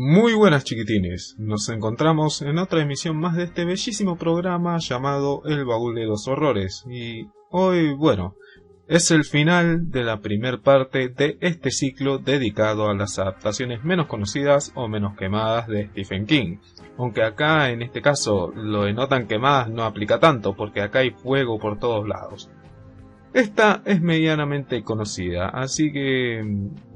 Muy buenas chiquitines, nos encontramos en otra emisión más de este bellísimo programa llamado El Baúl de los Horrores y hoy, es el final de la primer parte de este ciclo dedicado a las adaptaciones menos conocidas o menos quemadas de Stephen King, aunque acá en este caso lo de no tan quemadas no aplica tanto porque acá hay fuego por todos lados. Esta es medianamente conocida, así que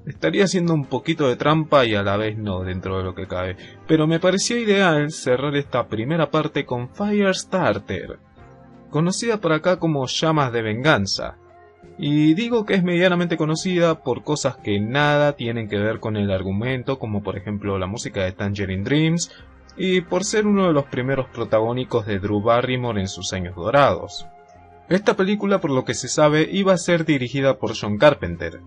estaría haciendo un poquito de trampa y a la vez no dentro de lo que cabe, pero me pareció ideal cerrar esta primera parte con Firestarter, conocida por acá como Llamas de Venganza. Y digo que es medianamente conocida por cosas que nada tienen que ver con el argumento, como por ejemplo la música de Tangerine Dreams, y por ser uno de los primeros protagónicos de Drew Barrymore en sus años dorados. Esta película, por lo que se sabe, iba a ser dirigida por John Carpenter,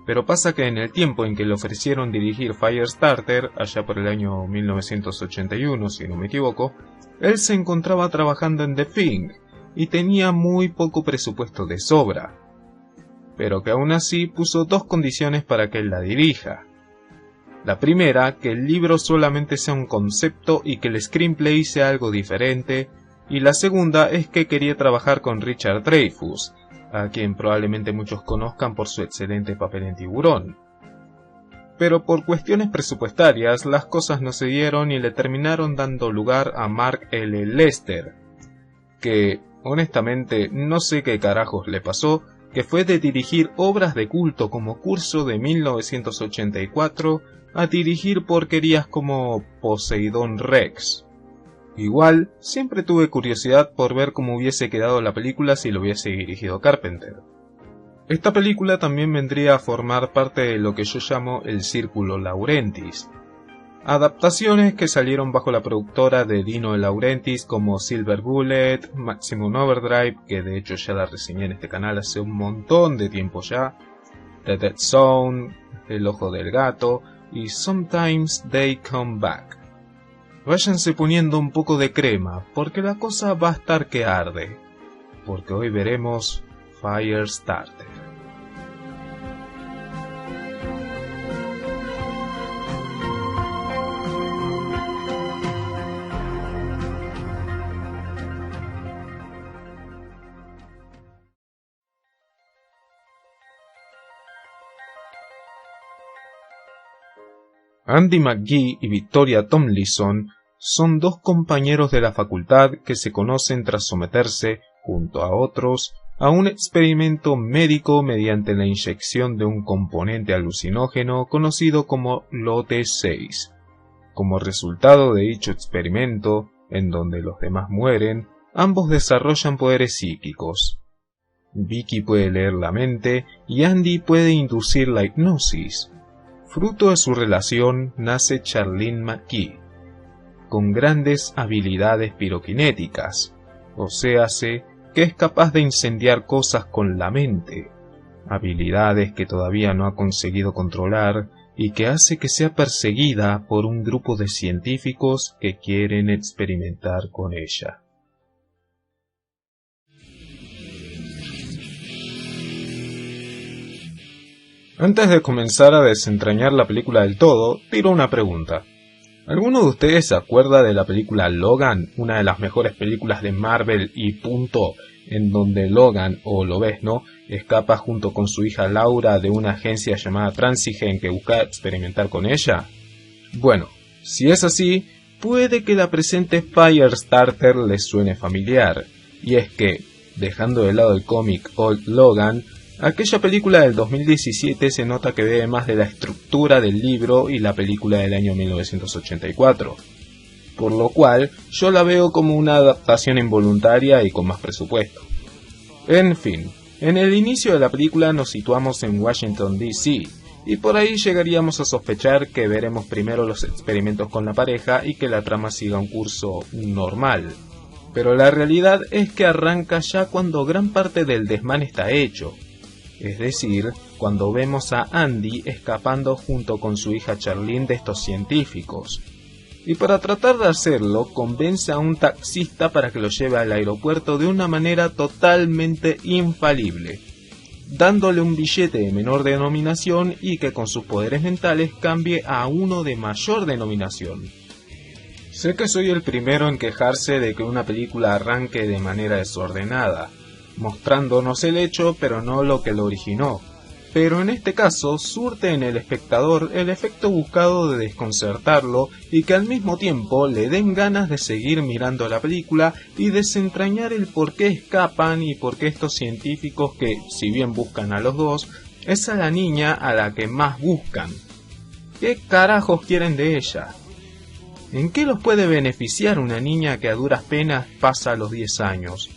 pero pasa que en el tiempo en que le ofrecieron dirigir Firestarter, allá por el año 1981 si no me equivoco, él se encontraba trabajando en The Thing y tenía muy poco presupuesto de sobra, pero que aún así puso dos condiciones para que él la dirija. La primera, que el libro solamente sea un concepto y que el screenplay sea algo diferente, y la segunda es que quería trabajar con Richard Dreyfuss, a quien probablemente muchos conozcan por su excelente papel en Tiburón. Pero por cuestiones presupuestarias las cosas no se dieron y le terminaron dando lugar a Mark L. Lester, que honestamente no sé qué carajos le pasó, que fue de dirigir obras de culto como Curso de 1984 a dirigir porquerías como Poseidón Rex. Igual, siempre tuve curiosidad por ver cómo hubiese quedado la película si lo hubiese dirigido Carpenter. Esta película también vendría a formar parte de lo que yo llamo el Círculo Laurentiis. Adaptaciones que salieron bajo la productora de Dino De Laurentiis como Silver Bullet, Maximum Overdrive, que de hecho ya la reseñé en este canal hace un montón de tiempo ya, The Dead Zone, El Ojo del Gato y Sometimes They Come Back. Váyanse poniendo un poco de crema, porque la cosa va a estar que arde, porque hoy veremos Firestarter. Andy McGee y Victoria Tomlinson son dos compañeros de la facultad que se conocen tras someterse, junto a otros, a un experimento médico mediante la inyección de un componente alucinógeno conocido como Lote 6. Como resultado de dicho experimento, en donde los demás mueren, ambos desarrollan poderes psíquicos. Vicky puede leer la mente y Andy puede inducir la hipnosis. Fruto de su relación nace Charlene McGee, con grandes habilidades piroquinéticas, o séase que es capaz de incendiar cosas con la mente, habilidades que todavía no ha conseguido controlar y que hace que sea perseguida por un grupo de científicos que quieren experimentar con ella. Antes de comenzar a desentrañar la película del todo, tiro una pregunta. ¿Alguno de ustedes se acuerda de la película Logan, una de las mejores películas de Marvel y punto, en donde Logan, o Lobezno, escapa junto con su hija Laura de una agencia llamada Transigen que busca experimentar con ella? Bueno, si es así, puede que la presente Firestarter les suene familiar, y es que, dejando de lado el cómic Old Logan, aquella película del 2017 se nota que bebe más de la estructura del libro y la película del año 1984, por lo cual yo la veo como una adaptación involuntaria y con más presupuesto. En fin, en el inicio de la película nos situamos en Washington DC, y por ahí llegaríamos a sospechar que veremos primero los experimentos con la pareja y que la trama siga un curso normal. Pero la realidad es que arranca ya cuando gran parte del desmán está hecho. Es decir, cuando vemos a Andy escapando junto con su hija Charlene de estos científicos. Y para tratar de hacerlo, convence a un taxista para que lo lleve al aeropuerto de una manera totalmente infalible. dándole un billete de menor denominación y que con sus poderes mentales cambie a uno de mayor denominación. Sé que soy el primero en quejarse de que una película arranque de manera desordenada, mostrándonos el hecho pero no lo que lo originó. Pero en este caso surte en el espectador el efecto buscado de desconcertarlo y que al mismo tiempo le den ganas de seguir mirando la película y desentrañar el por qué escapan y por qué estos científicos que, si bien buscan a los dos, es a la niña a la que más buscan. ¿Qué carajos quieren de ella? ¿En qué los puede beneficiar una niña que a duras penas pasa los 10 años?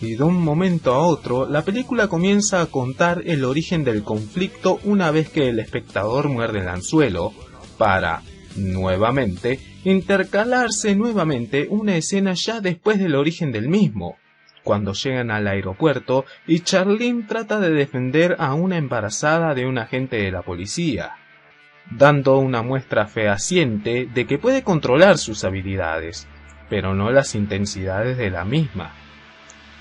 Y de un momento a otro, la película comienza a contar el origen del conflicto una vez que el espectador muerde el anzuelo, para, nuevamente, intercalarse nuevamente una escena ya después del origen del mismo, cuando llegan al aeropuerto y Charlene trata de defender a una embarazada de un agente de la policía, dando una muestra fehaciente de que puede controlar sus habilidades, pero no las intensidades de la misma,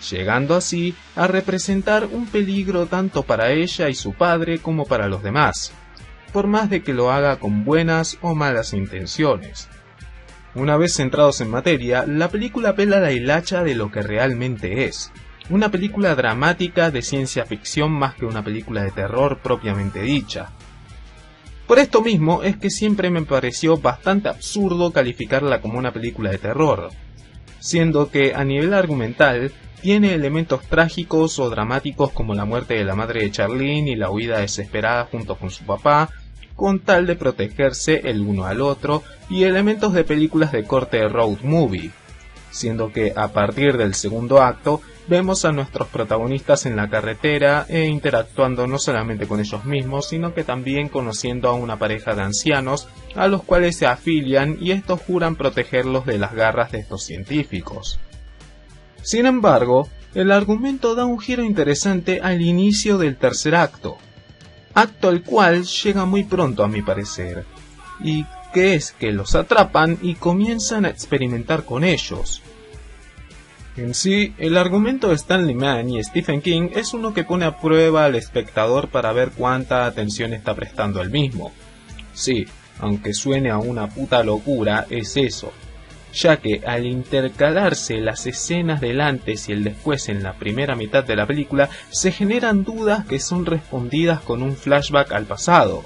llegando así a representar un peligro tanto para ella y su padre como para los demás, por más de que lo haga con buenas o malas intenciones. Una vez centrados en materia, la película pela la hilacha de lo que realmente es, una película dramática de ciencia ficción más que una película de terror propiamente dicha. Por esto mismo es que siempre me pareció bastante absurdo calificarla como una película de terror, siendo que a nivel argumental tiene elementos trágicos o dramáticos como la muerte de la madre de Charlene y la huida desesperada junto con su papá, con tal de protegerse el uno al otro, y elementos de películas de corte road movie, siendo que a partir del segundo acto vemos a nuestros protagonistas en la carretera e interactuando no solamente con ellos mismos, sino que también conociendo a una pareja de ancianos a los cuales se afilian y estos juran protegerlos de las garras de estos científicos. Sin embargo, el argumento da un giro interesante al inicio del tercer acto al cual llega muy pronto a mi parecer, y que es que los atrapan y comienzan a experimentar con ellos. En sí, el argumento de Stanley Mann y Stephen King es uno que pone a prueba al espectador para ver cuánta atención está prestando al mismo. Sí, aunque suene a una puta locura, es eso, ya que al intercalarse las escenas del antes y el después en la primera mitad de la película, se generan dudas que son respondidas con un flashback al pasado,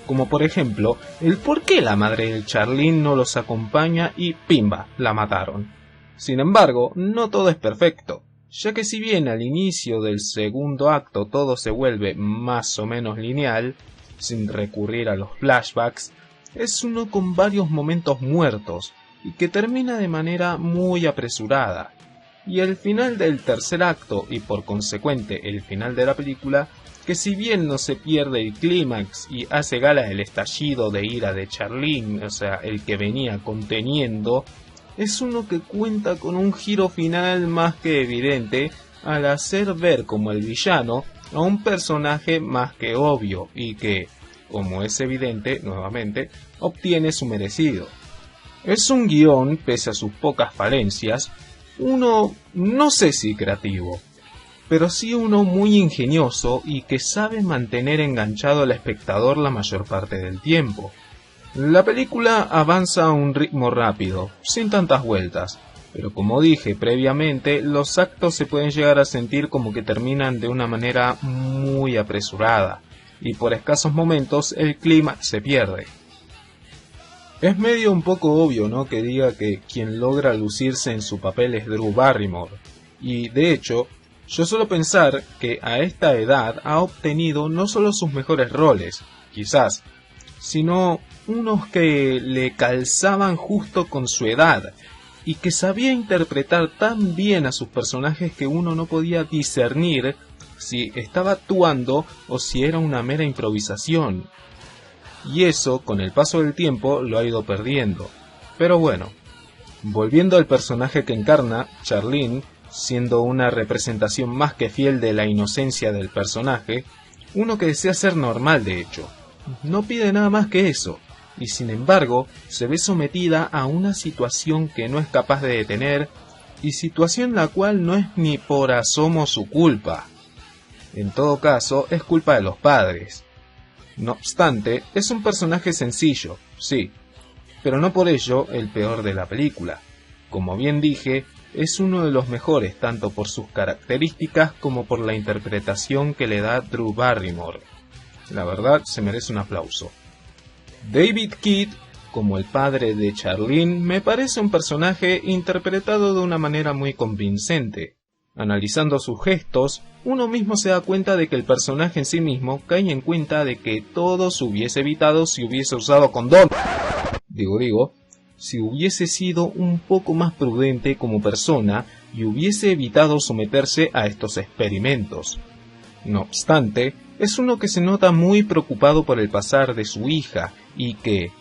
como por ejemplo, el por qué la madre de Charlene no los acompaña y ¡pimba!, la mataron. Sin embargo, no todo es perfecto, ya que si bien al inicio del segundo acto todo se vuelve más o menos lineal, sin recurrir a los flashbacks, es uno con varios momentos muertos, y que termina de manera muy apresurada, y el final del tercer acto y por consecuente el final de la película, que si bien no se pierde el clímax y hace gala del estallido de ira de Charlene, o sea, el que venía conteniendo, es uno que cuenta con un giro final más que evidente al hacer ver como el villano a un personaje más que obvio y que, como es evidente, nuevamente, obtiene su merecido. Es un guión, pese a sus pocas falencias, uno no sé si creativo, pero sí uno muy ingenioso y que sabe mantener enganchado al espectador la mayor parte del tiempo. La película avanza a un ritmo rápido, sin tantas vueltas, pero como dije previamente, los actos se pueden llegar a sentir como que terminan de una manera muy apresurada, y por escasos momentos el clima se pierde. Es medio un poco obvio, ¿no?, que diga que quien logra lucirse en su papel es Drew Barrymore, y de hecho, yo suelo pensar que a esta edad ha obtenido no solo sus mejores roles, quizás, sino unos que le calzaban justo con su edad, y que sabía interpretar tan bien a sus personajes que uno no podía discernir si estaba actuando o si era una mera improvisación. Y eso, con el paso del tiempo, lo ha ido perdiendo. Pero bueno, volviendo al personaje que encarna, Charlene, siendo una representación más que fiel de la inocencia del personaje, uno que desea ser normal de hecho, no pide nada más que eso, y sin embargo, se ve sometida a una situación que no es capaz de detener, y situación la cual no es ni por asomo su culpa. En todo caso, es culpa de los padres. No obstante, es un personaje sencillo, sí, pero no por ello el peor de la película. Como bien dije, es uno de los mejores tanto por sus características como por la interpretación que le da Drew Barrymore. La verdad, se merece un aplauso. David Keith, como el padre de Charlene, me parece un personaje interpretado de una manera muy convincente. Analizando sus gestos, uno mismo se da cuenta de que el personaje en sí mismo cae en cuenta de que todo se hubiese evitado si hubiese usado condón. Si hubiese sido un poco más prudente como persona y hubiese evitado someterse a estos experimentos. No obstante, es uno que se nota muy preocupado por el pasar de su hija y que,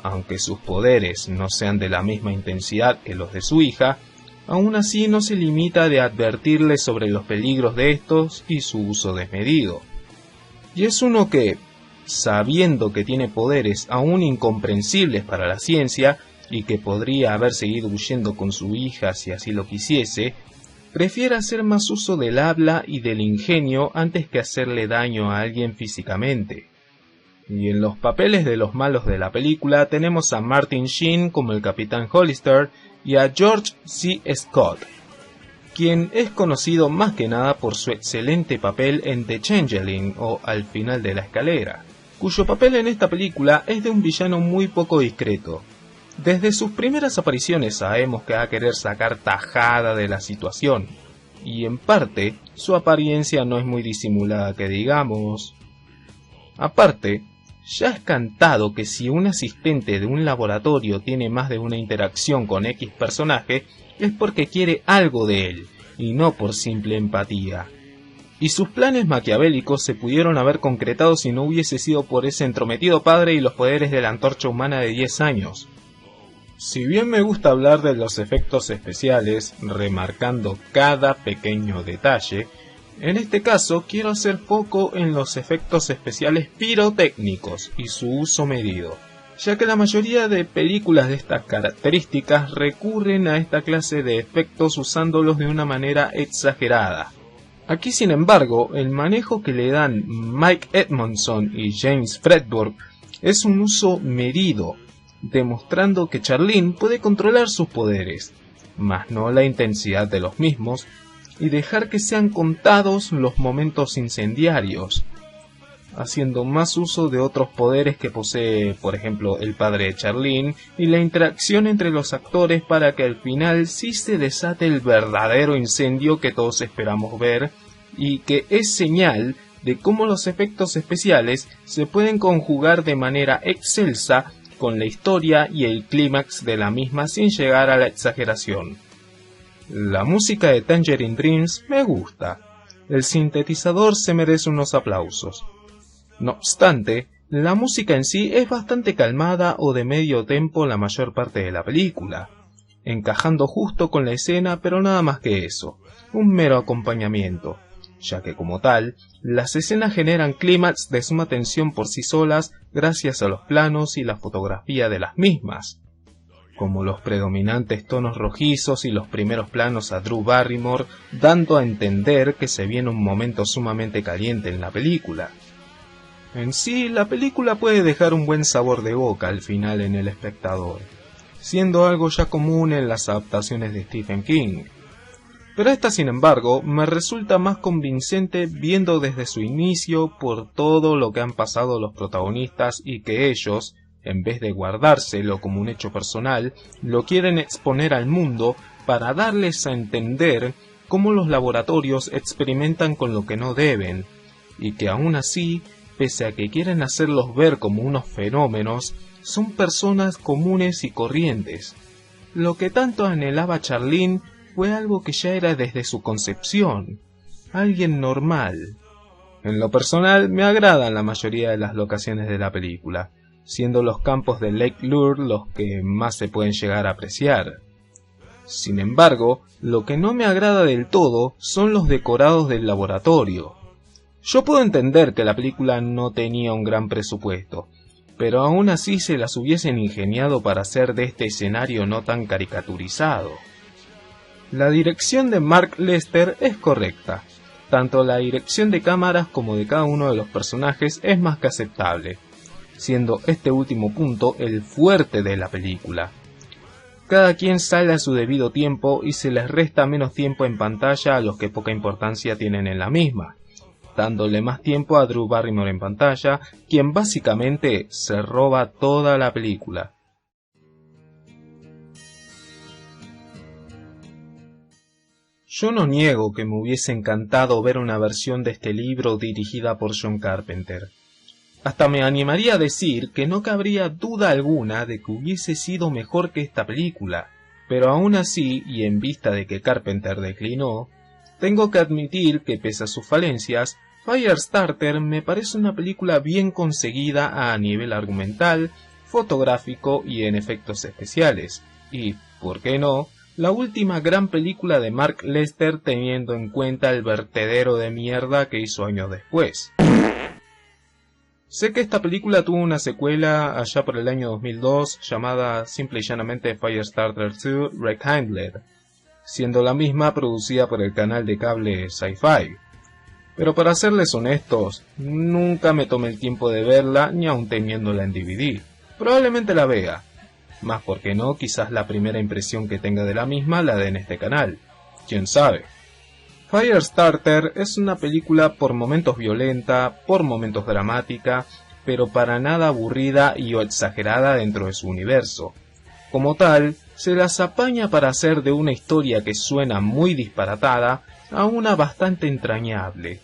aunque sus poderes no sean de la misma intensidad que los de su hija, aún así no se limita de advertirle sobre los peligros de estos y su uso desmedido. Y es uno que, sabiendo que tiene poderes aún incomprensibles para la ciencia y que podría haber seguido huyendo con su hija si así lo quisiese, prefiere hacer más uso del habla y del ingenio antes que hacerle daño a alguien físicamente. Y en los papeles de los malos de la película tenemos a Martin Sheen como el Capitán Hollister y a George C. Scott, quien es conocido más que nada por su excelente papel en The Changeling o Al final de la escalera, cuyo papel en esta película es de un villano muy poco discreto. Desde sus primeras apariciones sabemos que va a querer sacar tajada de la situación, y en parte su apariencia no es muy disimulada que digamos. Aparte, ya es cantado que si un asistente de un laboratorio tiene más de una interacción con X personaje, es porque quiere algo de él, y no por simple empatía. Y sus planes maquiavélicos se pudieron haber concretado si no hubiese sido por ese entrometido padre y los poderes de la antorcha humana de 10 años. Si bien me gusta hablar de los efectos especiales, remarcando cada pequeño detalle, en este caso quiero hacer foco en los efectos especiales pirotécnicos y su uso medido, ya que la mayoría de películas de estas características recurren a esta clase de efectos usándolos de una manera exagerada. Aquí, sin embargo, el manejo que le dan Mike Edmondson y James Fredberg es un uso medido, demostrando que Charlene puede controlar sus poderes, mas no la intensidad de los mismos, y dejar que sean contados los momentos incendiarios, haciendo más uso de otros poderes que posee, por ejemplo, el padre de Charlene, y la interacción entre los actores para que al final sí se desate el verdadero incendio que todos esperamos ver, y que es señal de cómo los efectos especiales se pueden conjugar de manera excelsa con la historia y el clímax de la misma sin llegar a la exageración. La música de Tangerine Dreams me gusta. El sintetizador se merece unos aplausos. No obstante, la música en sí es bastante calmada o de medio tempo la mayor parte de la película, encajando justo con la escena, pero nada más que eso, un mero acompañamiento, ya que como tal, las escenas generan clímax de suma tensión por sí solas gracias a los planos y la fotografía de las mismas, como los predominantes tonos rojizos y los primeros planos a Drew Barrymore, dando a entender que se viene un momento sumamente caliente en la película. En sí, la película puede dejar un buen sabor de boca al final en el espectador, siendo algo ya común en las adaptaciones de Stephen King. Pero esta, sin embargo, me resulta más convincente viendo desde su inicio por todo lo que han pasado los protagonistas y que ellos, en vez de guardárselo como un hecho personal, lo quieren exponer al mundo para darles a entender cómo los laboratorios experimentan con lo que no deben, y que aún así, pese a que quieren hacerlos ver como unos fenómenos, son personas comunes y corrientes. Lo que tanto anhelaba Charlene fue algo que ya era desde su concepción, alguien normal. En lo personal me agradan la mayoría de las locaciones de la película, siendo los campos de Lake Lure los que más se pueden llegar a apreciar. Sin embargo, lo que no me agrada del todo son los decorados del laboratorio. Yo puedo entender que la película no tenía un gran presupuesto, pero aún así se las hubiesen ingeniado para hacer de este escenario no tan caricaturizado. La dirección de Mark Lester es correcta, Tanto la dirección de cámaras como de cada uno de los personajes es más que aceptable, siendo este último punto el fuerte de la película. Cada quien sale a su debido tiempo y se les resta menos tiempo en pantalla a los que poca importancia tienen en la misma, dándole más tiempo a Drew Barrymore en pantalla, quien básicamente se roba toda la película. Yo no niego que me hubiese encantado ver una versión de este libro dirigida por John Carpenter. Hasta me animaría a decir que no cabría duda alguna de que hubiese sido mejor que esta película, pero aún así, y en vista de que Carpenter declinó, tengo que admitir que pese a sus falencias, Firestarter me parece una película bien conseguida a nivel argumental, fotográfico y en efectos especiales, y, ¿por qué no?, la última gran película de Mark Lester teniendo en cuenta el vertedero de mierda que hizo años después. Sé que esta película tuvo una secuela allá por el año 2002 llamada simple y llanamente Firestarter 2 Rekindled, siendo la misma producida por el canal de cable Sci-Fi. Pero para serles honestos, nunca me tomé el tiempo de verla ni aun teniéndola en DVD. Probablemente la vea, más porque no, quizás la primera impresión que tenga de la misma la dé en este canal, quién sabe. Firestarter es una película por momentos violenta, por momentos dramática, pero para nada aburrida y o exagerada dentro de su universo. Como tal, se las apaña para hacer de una historia que suena muy disparatada a una bastante entrañable.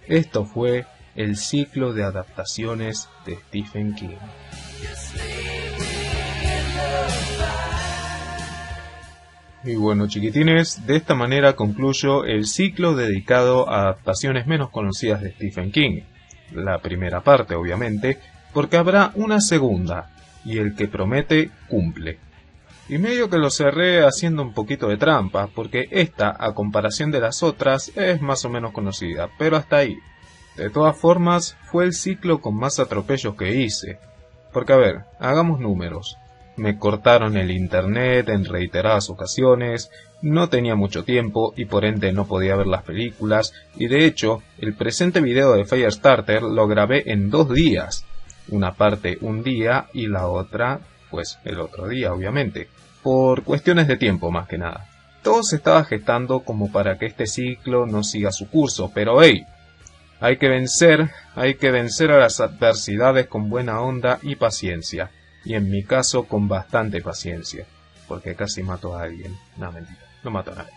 Esto fue el ciclo de adaptaciones de Stephen King. Y bueno, chiquitines, de esta manera concluyo el ciclo dedicado a adaptaciones menos conocidas de Stephen King. La primera parte, obviamente, porque habrá una segunda, y el que promete, cumple. Y medio que lo cerré haciendo un poquito de trampa, porque esta, a comparación de las otras, es más o menos conocida, pero hasta ahí. De todas formas, fue el ciclo con más atropellos que hice. Porque a ver, hagamos números. Me cortaron el internet en reiteradas ocasiones, no tenía mucho tiempo y por ende no podía ver las películas, y de hecho, el presente video de Firestarter lo grabé en 2 días. Una parte un día y la otra, pues el otro día obviamente, por cuestiones de tiempo más que nada. Todo se estaba gestando como para que este ciclo no siga su curso, pero hey, hay que vencer a las adversidades con buena onda y paciencia. Y en mi caso con bastante paciencia, porque casi mato a alguien. No, mentira, no mato a nadie,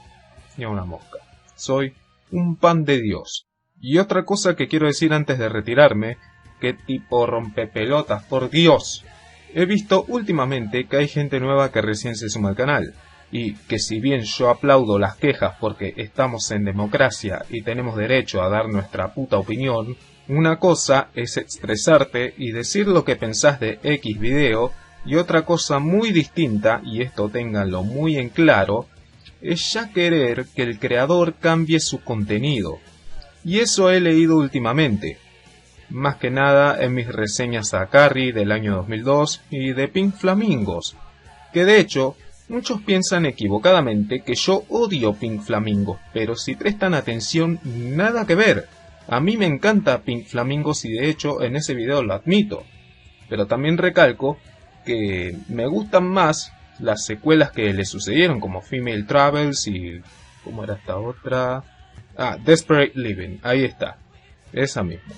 ni a una mosca. Soy un pan de Dios. Y otra cosa que quiero decir antes de retirarme, que tipo rompepelotas, por Dios. He visto últimamente que hay gente nueva que recién se suma al canal, y que si bien yo aplaudo las quejas porque estamos en democracia y tenemos derecho a dar nuestra puta opinión, una cosa es expresarte y decir lo que pensás de X video, y otra cosa muy distinta, y esto ténganlo muy en claro, es ya querer que el creador cambie su contenido. Y eso he leído últimamente, más que nada en mis reseñas a Carrie del año 2002 y de Pink Flamingos, que de hecho muchos piensan equivocadamente que yo odio Pink Flamingos, pero si prestan atención, nada que ver. A mí me encanta Pink Flamingos y de hecho en ese video lo admito, pero también recalco que me gustan más las secuelas que le sucedieron como Female Travels y... ¿cómo era esta otra? Desperate Living, ahí está, esa misma.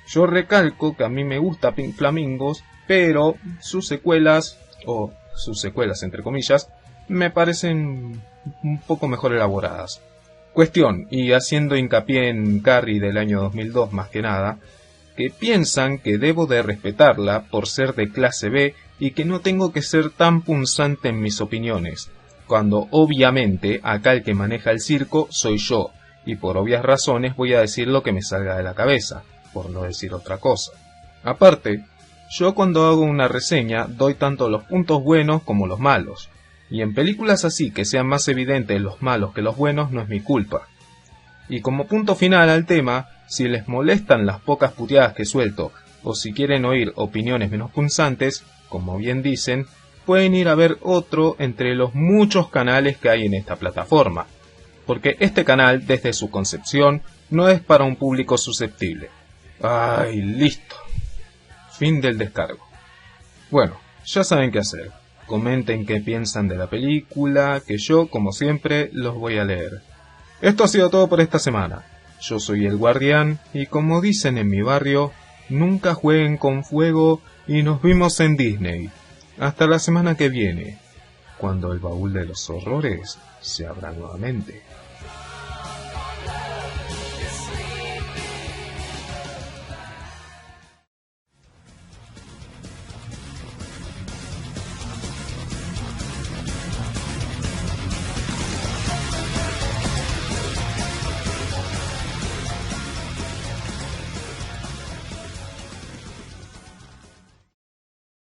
Yo recalco que a mí me gusta Pink Flamingos, pero sus secuelas, o sus secuelas entre comillas, me parecen un poco mejor elaboradas. Cuestión, y haciendo hincapié en Carrie del año 2002 más que nada, que piensan que debo de respetarla por ser de clase B y que no tengo que ser tan punzante en mis opiniones, cuando obviamente acá el que maneja el circo soy yo, y por obvias razones voy a decir lo que me salga de la cabeza, por no decir otra cosa. Aparte, yo cuando hago una reseña doy tanto los puntos buenos como los malos. Y en películas así que sean más evidentes los malos que los buenos no es mi culpa. Y como punto final al tema, si les molestan las pocas puteadas que suelto, o si quieren oír opiniones menos punzantes, como bien dicen, pueden ir a ver otro entre los muchos canales que hay en esta plataforma. Porque este canal, desde su concepción, no es para un público susceptible. ¡Ay, listo! Fin del descargo. Bueno, ya saben qué hacer. Comenten qué piensan de la película, que yo, como siempre, los voy a leer. Esto ha sido todo por esta semana. Yo soy el Guardián y como dicen en mi barrio, nunca jueguen con fuego y nos vimos en Disney. Hasta la semana que viene, cuando el baúl de los horrores se abra nuevamente.